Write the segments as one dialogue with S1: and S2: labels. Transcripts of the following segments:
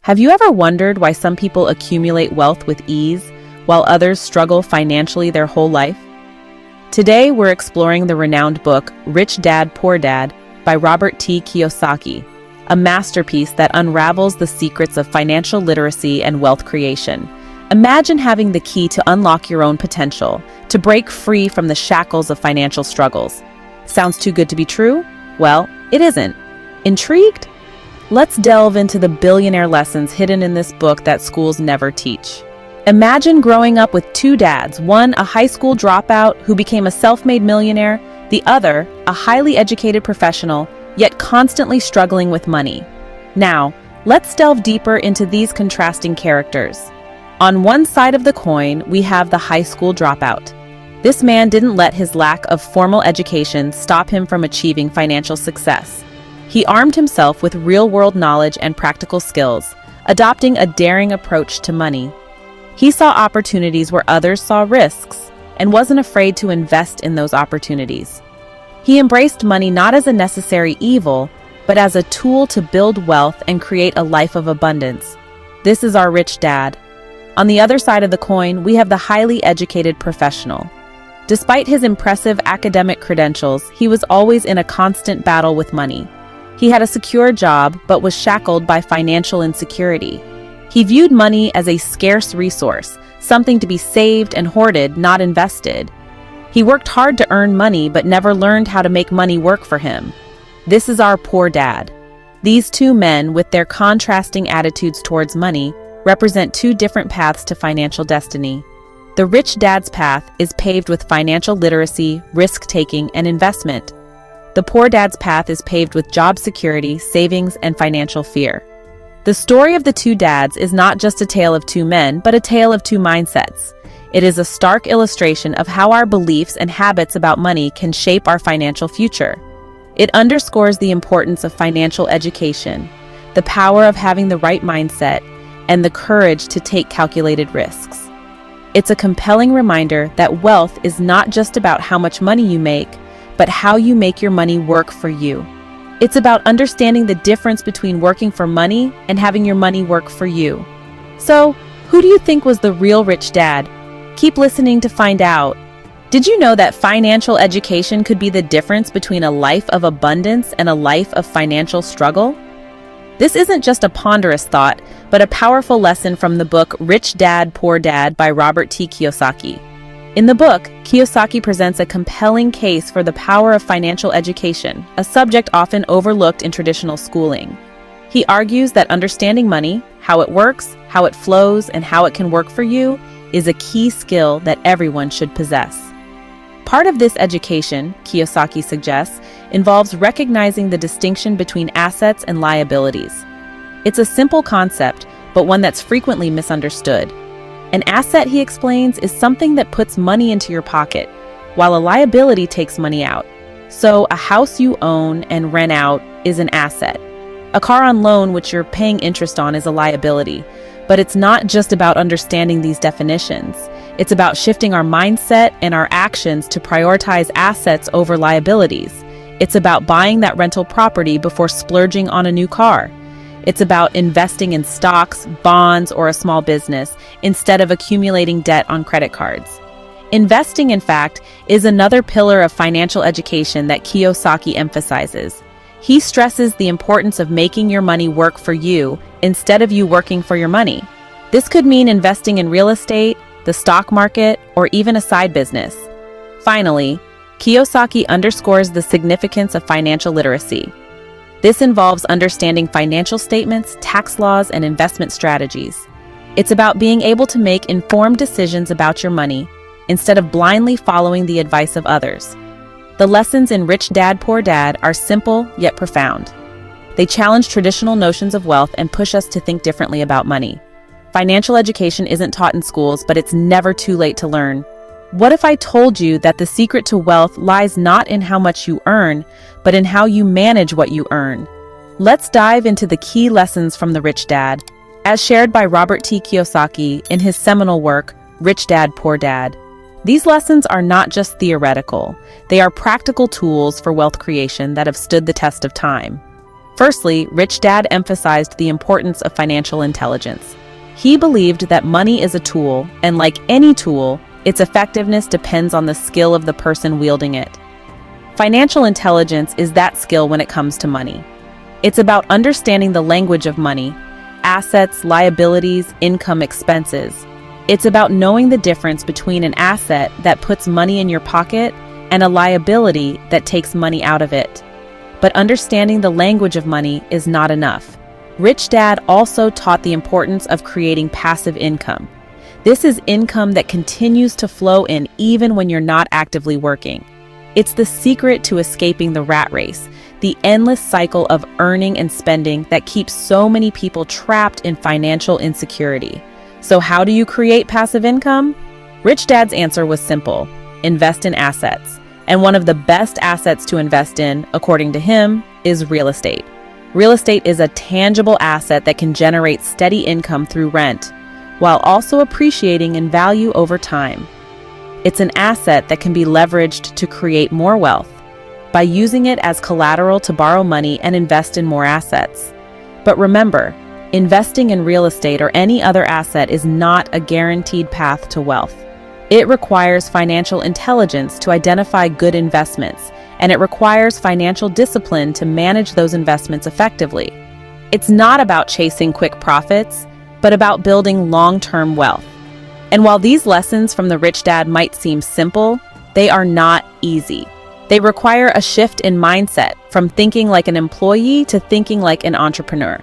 S1: Have you ever wondered why some people accumulate wealth with ease, while others struggle financially their whole life? Today, we're exploring the renowned book, Rich Dad, Poor Dad, by Robert Kiyosaki, a masterpiece that unravels the secrets of financial literacy and wealth creation. Imagine having the key to unlock your own potential, to break free from the shackles of financial struggles. Sounds too good to be true? Well, it isn't. Intrigued? Let's delve into the billionaire lessons hidden in this book that schools never teach. Imagine growing up with two dads, one a high school dropout who became a self-made millionaire, the other a highly educated professional, yet constantly struggling with money. Now, let's delve deeper into these contrasting characters. On one side of the coin, we have the high school dropout. This man didn't let his lack of formal education stop him from achieving financial success. He armed himself with real-world knowledge and practical skills, adopting a daring approach to money. He saw opportunities where others saw risks, and wasn't afraid to invest in those opportunities. He embraced money not as a necessary evil, but as a tool to build wealth and create a life of abundance. This is our rich dad. On the other side of the coin, we have the highly educated professional. Despite his impressive academic credentials, he was always in a constant battle with money. He had a secure job, but was shackled by financial insecurity. He viewed money as a scarce resource, something to be saved and hoarded, not invested. He worked hard to earn money, but never learned how to make money work for him. This is our poor dad. These two men, with their contrasting attitudes towards money, represent two different paths to financial destiny. The rich dad's path is paved with financial literacy, risk-taking, and investment. The poor dad's path is paved with job security, savings, and financial fear. The story of the two dads is not just a tale of two men, but a tale of two mindsets. It is a stark illustration of how our beliefs and habits about money can shape our financial future. It underscores the importance of financial education, the power of having the right mindset, and the courage to take calculated risks. It's a compelling reminder that wealth is not just about how much money you make, but how you make your money work for you. It's about understanding the difference between working for money and having your money work for you. So, who do you think was the real rich dad? Keep listening to find out. Did you know that financial education could be the difference between a life of abundance and a life of financial struggle? This isn't just a ponderous thought, but a powerful lesson from the book Rich Dad, Poor Dad by Robert Kiyosaki. In the book, Kiyosaki presents a compelling case for the power of financial education, a subject often overlooked in traditional schooling. He argues that understanding money, how it works, how it flows, and how it can work for you, is a key skill that everyone should possess. Part of this education, Kiyosaki suggests, involves recognizing the distinction between assets and liabilities. It's a simple concept, but one that's frequently misunderstood. An asset, he explains, is something that puts money into your pocket, while a liability takes money out. So, a house you own and rent out is an asset. A car on loan which you're paying interest on is a liability. But it's not just about understanding these definitions. It's about shifting our mindset and our actions to prioritize assets over liabilities. It's about buying that rental property before splurging on a new car. It's about investing in stocks, bonds, or a small business instead of accumulating debt on credit cards. Investing, in fact, is another pillar of financial education that Kiyosaki emphasizes. He stresses the importance of making your money work for you instead of you working for your money. This could mean investing in real estate, the stock market, or even a side business. Finally, Kiyosaki underscores the significance of financial literacy. This involves understanding financial statements, tax laws, and investment strategies. It's about being able to make informed decisions about your money instead of blindly following the advice of others. The lessons in Rich Dad, Poor Dad are simple yet profound. They challenge traditional notions of wealth and push us to think differently about money. Financial education isn't taught in schools, but it's never too late to learn. What if I told you that the secret to wealth lies not in how much you earn, but in how you manage what you earn? Let's dive into the key lessons from the Rich Dad, as shared by Robert Kiyosaki in his seminal work, Rich Dad, Poor Dad. These lessons are not just theoretical. They are practical tools for wealth creation that have stood the test of time. Firstly, Rich Dad emphasized the importance of financial intelligence. He believed that money is a tool, and like any tool, its effectiveness depends on the skill of the person wielding it. Financial intelligence is that skill when it comes to money. It's about understanding the language of money, assets, liabilities, income, expenses. It's about knowing the difference between an asset that puts money in your pocket and a liability that takes money out of it. But understanding the language of money is not enough. Rich Dad also taught the importance of creating passive income. This is income that continues to flow in even when you're not actively working. It's the secret to escaping the rat race, the endless cycle of earning and spending that keeps so many people trapped in financial insecurity. So how do you create passive income? Rich Dad's answer was simple: invest in assets. And one of the best assets to invest in, according to him, is real estate. Real estate is a tangible asset that can generate steady income through rent, while also appreciating in value over time. It's an asset that can be leveraged to create more wealth by using it as collateral to borrow money and invest in more assets. But remember, investing in real estate or any other asset is not a guaranteed path to wealth. It requires financial intelligence to identify good investments, and it requires financial discipline to manage those investments effectively. It's not about chasing quick profits, but about building long-term wealth. And while these lessons from the Rich Dad might seem simple, they are not easy. They require a shift in mindset from thinking like an employee to thinking like an entrepreneur.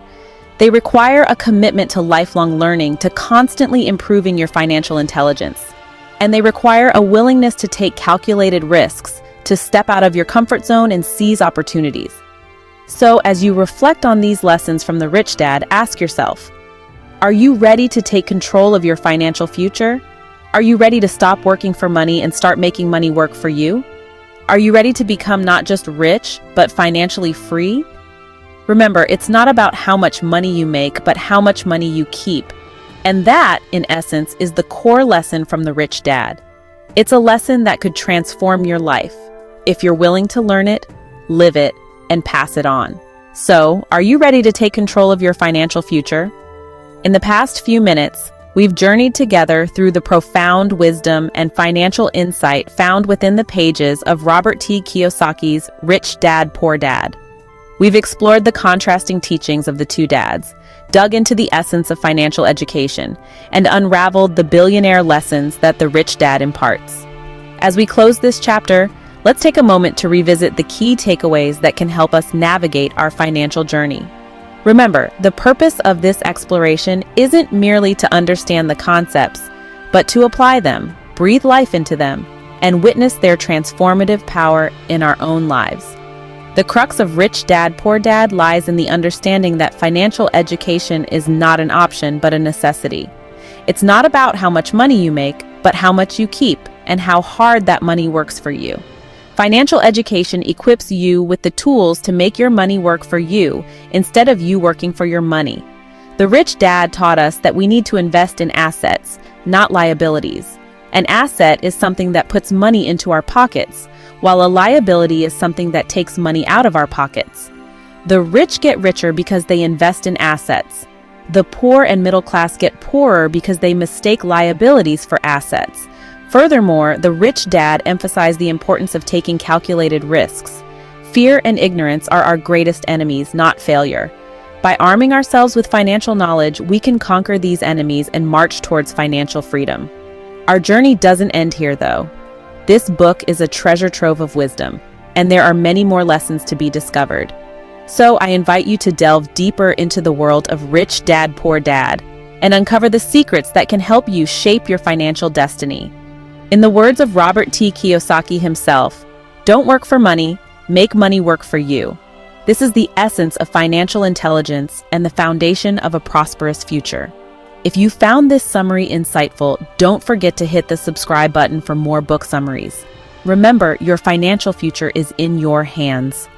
S1: They require a commitment to lifelong learning, to constantly improving your financial intelligence. And they require a willingness to take calculated risks, to step out of your comfort zone and seize opportunities. So as you reflect on these lessons from the Rich Dad, ask yourself, are you ready to take control of your financial future? Are you ready to stop working for money and start making money work for you? Are you ready to become not just rich, but financially free? Remember, it's not about how much money you make, but how much money you keep. And that, in essence, is the core lesson from the Rich Dad. It's a lesson that could transform your life if you're willing to learn it, live it, and pass it on. So, are you ready to take control of your financial future? In the past few minutes, we've journeyed together through the profound wisdom and financial insight found within the pages of Robert Kiyosaki's Rich Dad, Poor Dad. We've explored the contrasting teachings of the two dads, dug into the essence of financial education, and unraveled the billionaire lessons that the Rich Dad imparts. As we close this chapter, let's take a moment to revisit the key takeaways that can help us navigate our financial journey. Remember, the purpose of this exploration isn't merely to understand the concepts, but to apply them, breathe life into them, and witness their transformative power in our own lives. The crux of Rich Dad, Poor Dad lies in the understanding that financial education is not an option, but a necessity. It's not about how much money you make, but how much you keep and how hard that money works for you. Financial education equips you with the tools to make your money work for you instead of you working for your money. The Rich Dad taught us that we need to invest in assets, not liabilities. An asset is something that puts money into our pockets, while a liability is something that takes money out of our pockets. The rich get richer because they invest in assets. The poor and middle class get poorer because they mistake liabilities for assets. Furthermore, the Rich Dad emphasized the importance of taking calculated risks. Fear and ignorance are our greatest enemies, not failure. By arming ourselves with financial knowledge, we can conquer these enemies and march towards financial freedom. Our journey doesn't end here, though. This book is a treasure trove of wisdom, and there are many more lessons to be discovered. So I invite you to delve deeper into the world of Rich Dad, Poor Dad, and uncover the secrets that can help you shape your financial destiny. In the words of Robert Kiyosaki himself, don't work for money, make money work for you. This is the essence of financial intelligence and the foundation of a prosperous future. If you found this summary insightful, don't forget to hit the subscribe button for more book summaries. Remember, your financial future is in your hands.